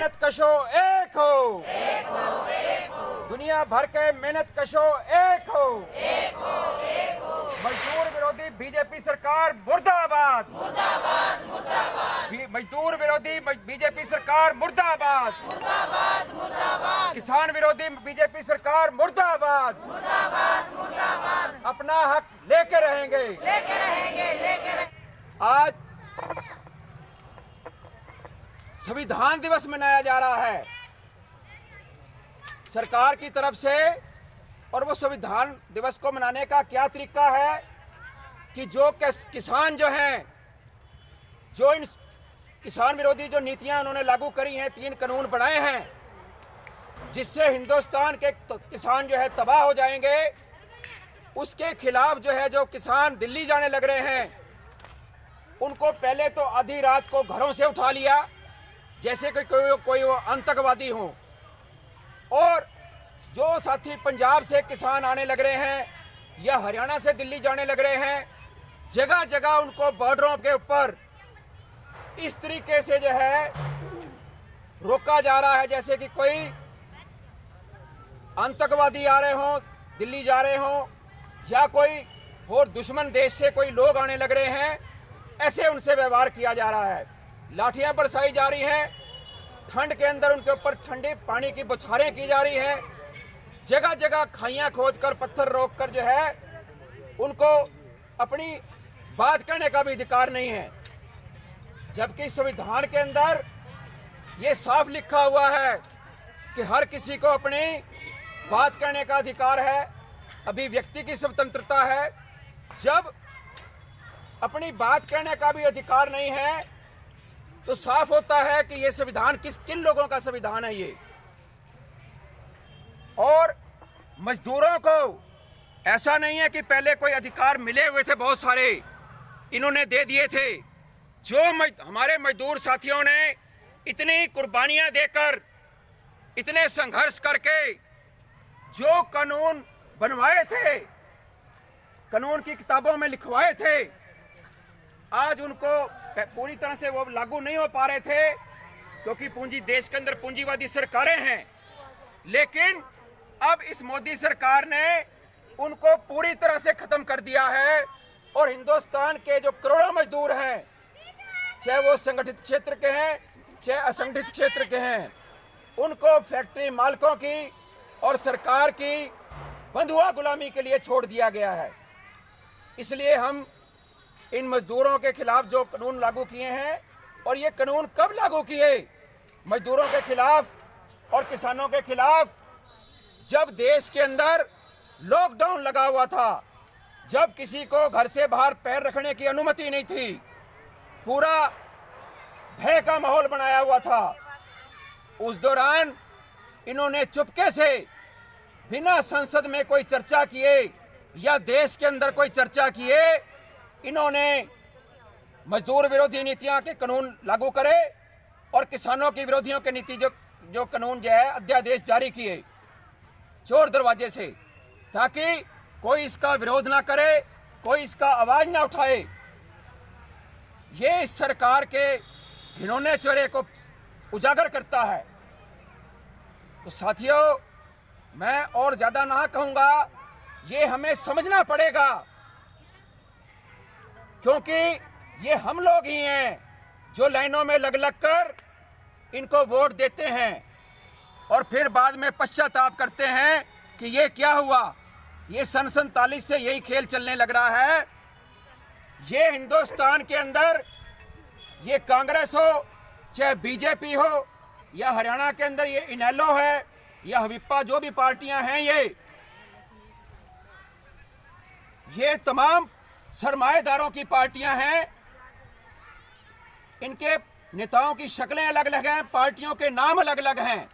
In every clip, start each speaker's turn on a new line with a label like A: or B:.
A: मेहनत कशो एक हो, एक हो, एक हो। दुनिया भर के मेहनत कशो एक हो, एक हो, एक हो। मजदूर विरोधी बीजेपी सरकार मुर्दाबाद, मुर्दाबाद, मुर्दाबाद। मजदूर विरोधी बीजेपी सरकार मुर्दाबाद, मुर्दाबाद, मुर्दाबाद। किसान विरोधी बीजेपी सरकार मुर्दाबाद, मुर्दाबाद, मुर्दाबाद। अपना हक लेके रहेंगे, लेके रहेंगे, लेके रहेंगे। आज संविधान दिवस मनाया जा रहा है सरकार की तरफ से, और वो संविधान दिवस को मनाने का क्या तरीका है कि जो किसान जो हैं, जो इन किसान विरोधी जो नीतियां उन्होंने लागू करी हैं, 3 कानून बनाए हैं जिससे हिंदुस्तान के किसान जो है तबाह हो जाएंगे, उसके खिलाफ जो है जो किसान दिल्ली जाने लग रहे हैं, उनको पहले तो आधी रात को घरों से उठा लिया जैसे कि कोई वो आतंकवादी हो, और जो साथी पंजाब से किसान आने लग रहे हैं या हरियाणा से दिल्ली जाने लग रहे हैं, जगह जगह उनको बॉर्डरों के ऊपर इस तरीके से जो है रोका जा रहा है जैसे कि कोई आतंकवादी आ रहे हों, दिल्ली जा रहे हों, या कोई और दुश्मन देश से कोई लोग आने लग रहे हैं, ऐसे उनसे व्यवहार किया जा रहा है। लाठियां बरसाई जा रही हैं, ठंड के अंदर उनके ऊपर ठंडे पानी की बौछारें की जा रही हैं, जगह जगह खाइयां खोदकर पत्थर रोककर जो है उनको अपनी बात कहने का भी अधिकार नहीं है, जबकि संविधान के अंदर ये साफ लिखा हुआ है कि हर किसी को अपनी बात कहने का अधिकार है, अभिव्यक्ति की स्वतंत्रता है। जब अपनी बात कहने का भी अधिकार नहीं है तो साफ होता है कि ये संविधान किन लोगों का संविधान है ये। और मजदूरों को ऐसा नहीं है कि पहले कोई अधिकार मिले हुए थे, बहुत सारे इन्होंने दे दिए थे। जो हमारे मजदूर साथियों ने इतनी कुर्बानियां देकर, इतने संघर्ष करके जो कानून बनवाए थे, कानून की किताबों में लिखवाए थे, आज उनको पूरी तरह से वो लागू नहीं हो पा रहे थे क्योंकि देश के अंदर पूंजीवादी सरकारें हैं। लेकिन अब इस मोदी सरकार ने उनको पूरी तरह से खत्म कर दिया है, और हिंदुस्तान के जो करोड़ों मजदूर हैं, चाहे वो संगठित क्षेत्र के हैं चाहे असंगठित क्षेत्र के हैं, उनको फैक्ट्री मालिकों की और सरकार की बंधुआ गुलामी के लिए छोड़ दिया गया है। इसलिए हम इन मजदूरों के खिलाफ जो कानून लागू किए हैं, और ये कानून कब लागू किए मजदूरों के खिलाफ और किसानों के खिलाफ, जब देश के अंदर लॉकडाउन लगा हुआ था, जब किसी को घर से बाहर पैर रखने की अनुमति नहीं थी, पूरा भय का माहौल बनाया हुआ था। उस दौरान इन्होंने चुपके से बिना संसद में कोई चर्चा किए या देश के अंदर कोई चर्चा किए, इन्होंने मजदूर विरोधी नीतियां के कानून लागू करे और किसानों की विरोधियों के नीति जो कानून जो है अध्यादेश जारी किए चोर दरवाजे से, ताकि कोई इसका विरोध ना करे, कोई इसका आवाज ना उठाए। ये इस सरकार के घिनौने चेहरे को उजागर करता है। तो साथियों, मैं और ज्यादा ना कहूंगा, ये हमें समझना पड़ेगा, क्योंकि ये हम लोग ही हैं जो लाइनों में लग लग कर इनको वोट देते हैं और फिर बाद में पश्चाताप करते हैं कि ये क्या हुआ। ये सन 47 से यही खेल चलने लग रहा है। ये हिंदुस्तान के अंदर ये कांग्रेस हो चाहे बीजेपी हो या हरियाणा के अंदर ये इनेलो है या हविप्पा, जो भी पार्टियां हैं, ये तमाम सरमाएदारों की पार्टियां हैं। इनके नेताओं की शक्लें अलग अलग हैं, पार्टियों के नाम अलग अलग हैं,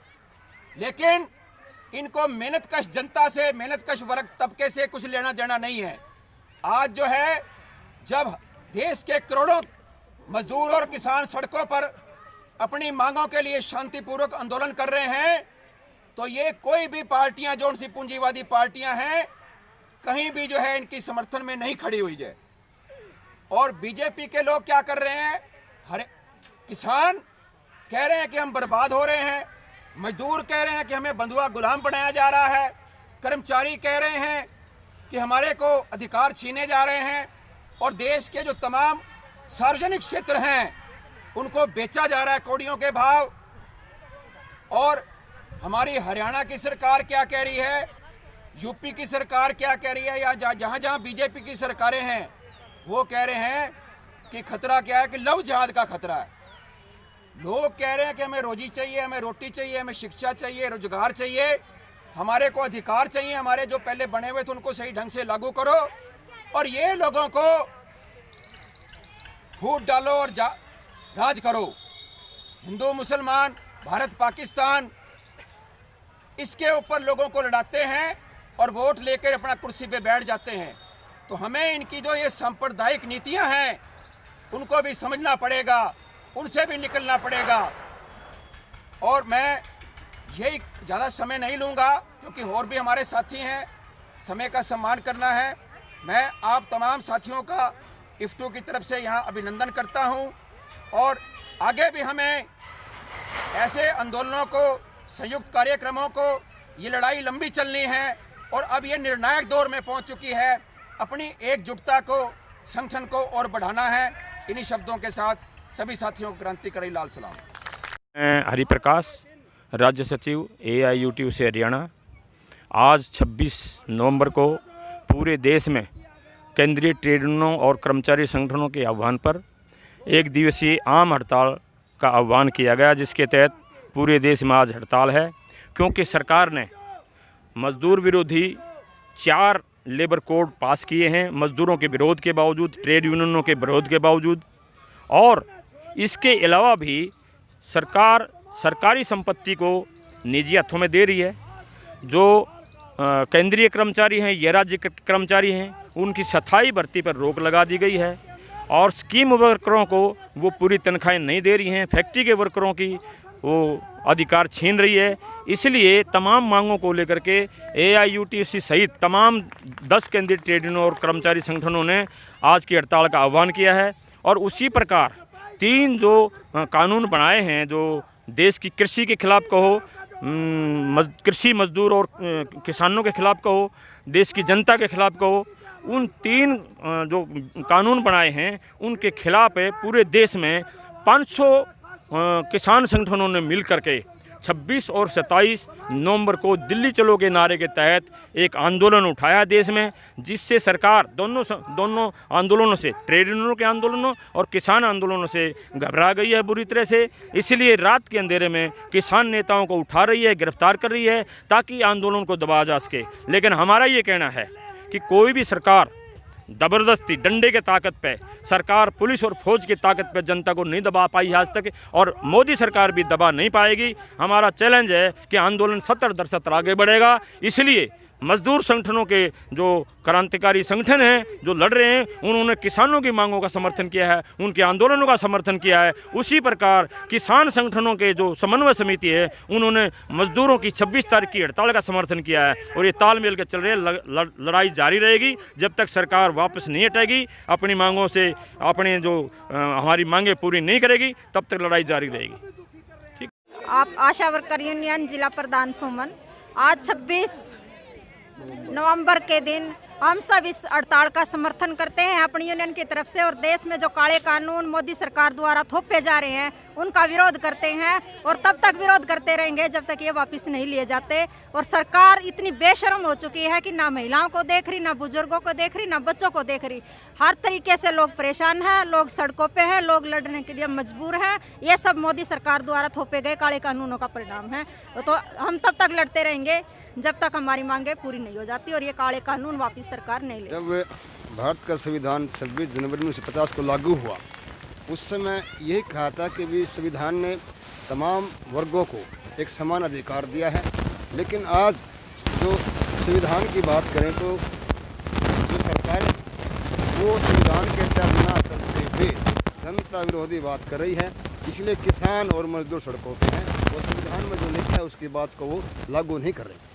A: लेकिन इनको मेहनतकश जनता से, मेहनतकश वर्ग तबके से कुछ लेना देना नहीं है। आज जो है, जब देश के करोड़ों मजदूर और किसान सड़कों पर अपनी मांगों के लिए शांतिपूर्वक आंदोलन कर रहे हैं, तो ये कोई भी पार्टियां जो उनसी पूंजीवादी पार्टियां हैं, कहीं भी जो है इनकी समर्थन में नहीं खड़ी हुई है। और बीजेपी के लोग क्या कर रहे हैं, हर किसान कह रहे हैं कि हम बर्बाद हो रहे हैं, मजदूर कह रहे हैं कि हमें बंधुआ गुलाम बनाया जा रहा है, कर्मचारी कह रहे हैं कि हमारे को अधिकार छीने जा रहे हैं, और देश के जो तमाम सार्वजनिक क्षेत्र हैं उनको बेचा जा रहा है कौड़ियों के भाव। और हमारी हरियाणा की सरकार क्या कह रही है, यूपी की सरकार क्या कह रही है, या जहाँ जहाँ बीजेपी की सरकारें हैं वो कह रहे हैं कि खतरा क्या है, कि लव जिहाद का खतरा है। लोग कह रहे हैं कि हमें रोजी चाहिए, हमें रोटी चाहिए, हमें शिक्षा चाहिए, रोजगार चाहिए, हमारे को अधिकार चाहिए, हमारे जो पहले बने हुए थे उनको सही ढंग से लागू करो, और ये लोगों को फूट डालो और राज करो। हिंदू मुसलमान, भारत पाकिस्तान, इसके ऊपर लोगों को लड़ाते हैं और वोट लेकर अपना कुर्सी पे बैठ जाते हैं। तो हमें इनकी जो ये सांप्रदायिक नीतियां हैं उनको भी समझना पड़ेगा, उनसे भी निकलना पड़ेगा। और मैं यही ज़्यादा समय नहीं लूँगा क्योंकि और भी हमारे साथी हैं, समय का सम्मान करना है। मैं आप तमाम साथियों का इफ्टू की तरफ से यहाँ अभिनंदन करता हूँ, और आगे भी हमें ऐसे आंदोलनों को, संयुक्त कार्यक्रमों को, ये लड़ाई लंबी चलनी है, और अब ये निर्णायक दौर में पहुँच चुकी है। अपनी एकजुटता को, संगठन को और बढ़ाना है। इन्हीं शब्दों के साथ सभी साथियों को क्रांतिकारी लाल सलाम।
B: हरिप्रकाश, राज्य सचिव AIUTU से हरियाणा। आज 26 नवंबर को पूरे देश में केंद्रीय ट्रेड यूनियनों और कर्मचारी संगठनों के आह्वान पर एक दिवसीय आम हड़ताल का आह्वान किया गया, जिसके तहत पूरे देश में आज हड़ताल है, क्योंकि सरकार ने मजदूर विरोधी 4 लेबर कोड पास किए हैं, मजदूरों के विरोध के बावजूद, ट्रेड यूनियनों के विरोध के बावजूद। और इसके अलावा भी सरकार सरकारी संपत्ति को निजी हाथों में दे रही है। जो केंद्रीय कर्मचारी हैं या राज्य कर्मचारी हैं, उनकी स्थायी भर्ती पर रोक लगा दी गई है, और स्कीम वर्करों को वो पूरी तनख्वाहें नहीं दे रही हैं। फैक्ट्री के वर्करों की वो अधिकार छीन रही है। इसलिए तमाम मांगों को लेकर के AIUTC सहित तमाम 10 केंद्रीय ट्रेड यूनियन और कर्मचारी संगठनों ने आज की हड़ताल का आह्वान किया है। और उसी प्रकार 3 जो कानून बनाए हैं, जो देश की कृषि के खिलाफ कहो, कृषि मजदूर और किसानों के खिलाफ कहो, देश की जनता के खिलाफ कहो, उन 3 जो कानून बनाए हैं उनके खिलाफ पूरे देश में 500 किसान संगठनों ने मिल करके 26 और 27 नवंबर को दिल्ली चलो के नारे के तहत एक आंदोलन उठाया देश में, जिससे सरकार दोनों आंदोलनों से, ट्रेड यूनियनों के आंदोलनों और किसान आंदोलनों से घबरा गई है बुरी तरह से। इसलिए रात के अंधेरे में किसान नेताओं को उठा रही है, गिरफ्तार कर रही है, ताकि आंदोलन को दबाया जा सके। लेकिन हमारा ये कहना है कि कोई भी सरकार ज़बरदस्ती, डंडे के ताकत पे, सरकार पुलिस और फौज की ताकत पे जनता को नहीं दबा पाई आज तक, और मोदी सरकार भी दबा नहीं पाएगी। हमारा चैलेंज है कि आंदोलन 70 दर 70 आगे बढ़ेगा। इसलिए मजदूर संगठनों के जो क्रांतिकारी संगठन हैं, जो लड़ रहे हैं, उन्होंने किसानों की मांगों का समर्थन किया है, उनके आंदोलनों का समर्थन किया है। उसी प्रकार किसान संगठनों के जो समन्वय समिति है, उन्होंने मजदूरों की 26 तारीख की हड़ताल का समर्थन किया है। और ये तालमेल के चल रहे हैं। लड़ाई जारी रहेगी जब तक सरकार वापस नहीं हटेगी, अपनी मांगों से अपने जो हमारी मांगें पूरी नहीं करेगी, तब तक लड़ाई जारी रहेगी। ठीक।
C: आप आशा वर्कर यूनियन जिला प्रधान सुमन। आज 26 नवंबर के दिन हम सब इस हड़ताल का समर्थन करते हैं अपनी यूनियन की तरफ से, और देश में जो काले कानून मोदी सरकार द्वारा थोपे जा रहे हैं उनका विरोध करते हैं, और तब तक विरोध करते रहेंगे जब तक ये वापस नहीं लिए जाते। और सरकार इतनी बेशर्म हो चुकी है कि ना महिलाओं को देख रही, ना बुजुर्गों को देख रही, ना बच्चों को देख रही। हर तरीके से लोग परेशान हैं, लोग सड़कों पे हैं, लोग लड़ने के लिए मजबूर हैं। ये सब मोदी सरकार द्वारा थोपे गए काले कानूनों का परिणाम है। तो हम तब तक लड़ते रहेंगे जब तक हमारी मांगें पूरी नहीं हो जाती और ये काले कानून वापस सरकार नहीं ले।
D: जब भारत का संविधान 26 जनवरी 1950 को लागू हुआ, उस समय यही कहा था कि भी संविधान ने तमाम वर्गों को एक समान अधिकार दिया है। लेकिन आज जो संविधान की बात करें तो जो सरकार वो संविधान के तहत ना चलते हुए जनता विरोधी बात कर रही है। इसलिए किसान और मजदूर सड़कों पर हैं, वो संविधान में जो लिखा है उसकी बात को वो लागू नहीं कर रहे।